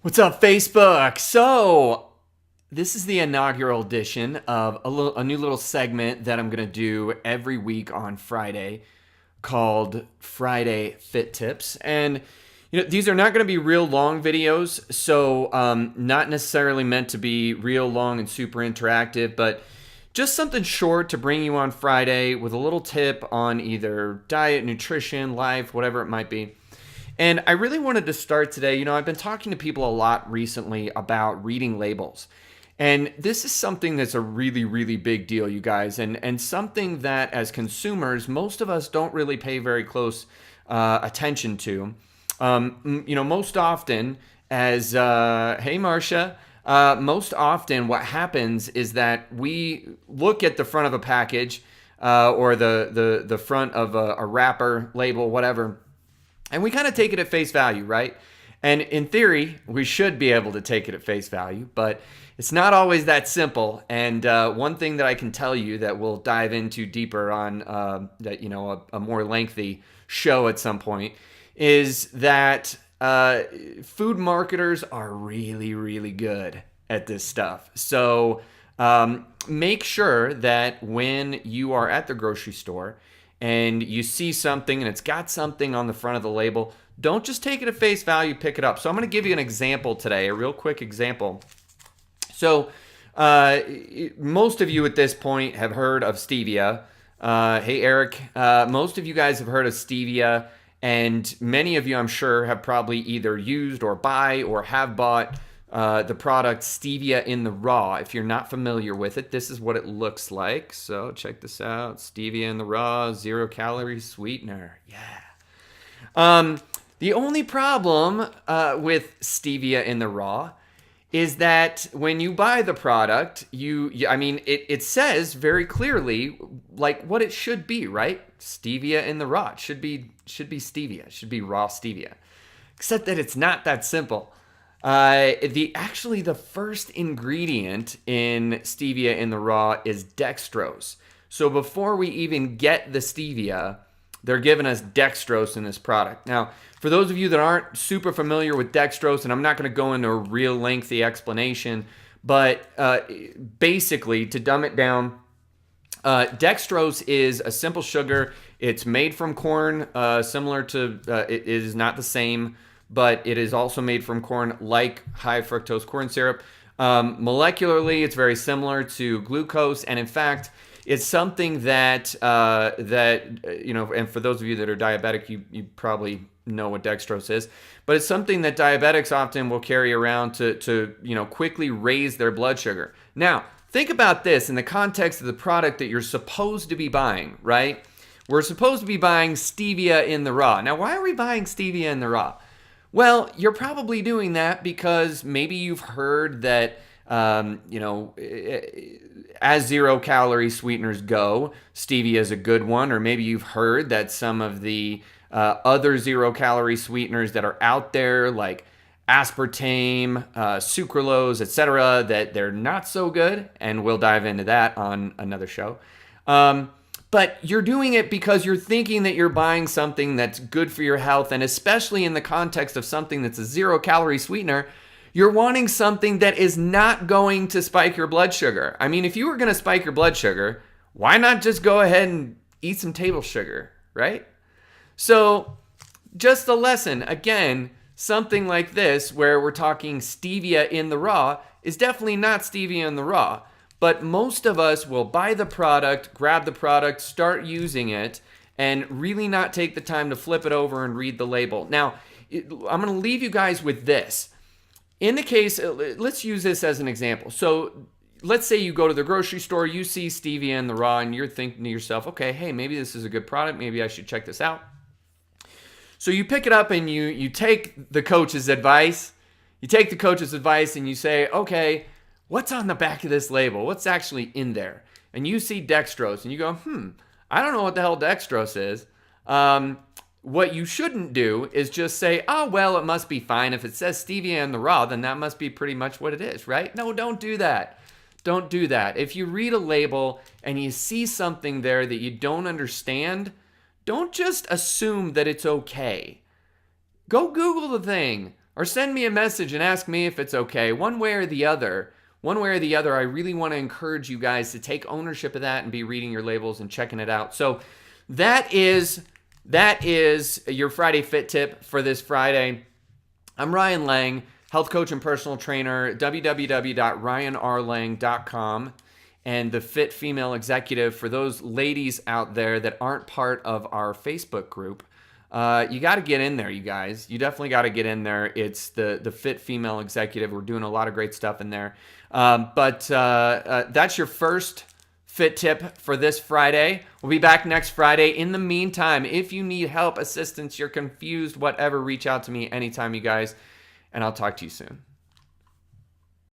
What's up, Facebook? So, this is the inaugural edition of a new little segment that I'm going to do every week on Friday called Friday Fit Tips. And, these are not going to be real long videos, so not necessarily meant to be real long and super interactive, but just something short to bring you on Friday with a little tip on either diet, nutrition, life, whatever it might be. And I really wanted to start today. I've been talking to people a lot recently about reading labels. And this is something that's a really, really big deal, you guys, and something that as consumers, most of us don't really pay very close attention to. Most often, as hey, Marcia, most often what happens is that we look at the front of a package or the front of a wrapper, label, whatever, and we kind of take it at face value, right? And in theory, we should be able to take it at face value, but it's not always that simple. And one thing that I can tell you that we'll dive into deeper on a more lengthy show at some point is that food marketers are really, really good at this stuff. So make sure that when you are at the grocery store and you see something and it's got something on the front of the label, don't just take it at face value, pick it up. So I'm going to give you an example today, a real quick example. So most of you at this point have heard of stevia. Hey, Eric, most of you guys have heard of stevia, and many of you, I'm sure, have probably either used or buy or have bought the product Stevia in the Raw. If you're not familiar with it, this is what it looks like. So check this out. Stevia in the Raw, 0-calorie sweetener. Yeah. The only problem with Stevia in the Raw is that when you buy the product, it says very clearly like what it should be, right? Stevia in the Raw. It should be stevia. It should be raw stevia. Except that it's not that simple. The first ingredient in stevia in the Raw is dextrose. So before we even get the stevia, they're giving us dextrose in this product. Now, for those of you that aren't super familiar with dextrose, and I'm not going to go into a real lengthy explanation, but basically, to dumb it down, dextrose is a simple sugar. It's made from corn, similar to, it is not the same, but it is also made from corn, like high fructose corn syrup. Molecularly, it's very similar to glucose, and in fact, it's something that and for those of you that are diabetic, you probably know what dextrose is, but it's something that diabetics often will carry around to quickly raise their blood sugar. Now, think about this in the context of the product that you're supposed to be buying, right? We're supposed to be buying stevia in the Raw. Now, why are we buying stevia in the Raw? Well, you're probably doing that because maybe you've heard that, as 0-calorie sweeteners go, stevia is a good one. Or maybe you've heard that some of the other 0-calorie sweeteners that are out there, like aspartame, sucralose, etc., that they're not so good. And we'll dive into that on another show. But you're doing it because you're thinking that you're buying something that's good for your health. And especially in the context of something that's a 0-calorie sweetener, you're wanting something that is not going to spike your blood sugar. I mean, if you were going to spike your blood sugar, why not just go ahead and eat some table sugar, right? So just a lesson. Again, something like this where we're talking stevia in the Raw is definitely not stevia in the Raw. But most of us will buy the product, grab the product, start using it, and really not take the time to flip it over and read the label. Now, I'm going to leave you guys with this. In the case, let's use this as an example. So let's say you go to the grocery store, you see stevia in the Raw, and you're thinking to yourself, okay, hey, maybe this is a good product. Maybe I should check this out. So you pick it up and you take the coach's advice. You take the coach's advice and you say, okay, what's on the back of this label? What's actually in there? And you see dextrose and you go, I don't know what the hell dextrose is. What you shouldn't do is just say, oh, well, it must be fine. If it says stevia in the Raw, then that must be pretty much what it is, right? No, don't do that. Don't do that. If you read a label and you see something there that you don't understand, don't just assume that it's okay. Go Google the thing. or send me a message and ask me if it's okay. One way or the other. One way or the other, I really want to encourage you guys to take ownership of that and be reading your labels and checking it out. So that is your Friday Fit Tip for this Friday. I'm Ryan Lang, health coach and personal trainer, www.ryanrlang.com, and the Fit Female Executive. For those ladies out there that aren't part of our Facebook group, you got to get in there, you guys. You definitely got to get in there. It's the Fit Female Executive. We're doing a lot of great stuff in there. But that's your first Fit Tip for this Friday. We'll be back next Friday. In the meantime, if you need help, assistance, you're confused, whatever, reach out to me anytime, you guys, and I'll talk to you soon.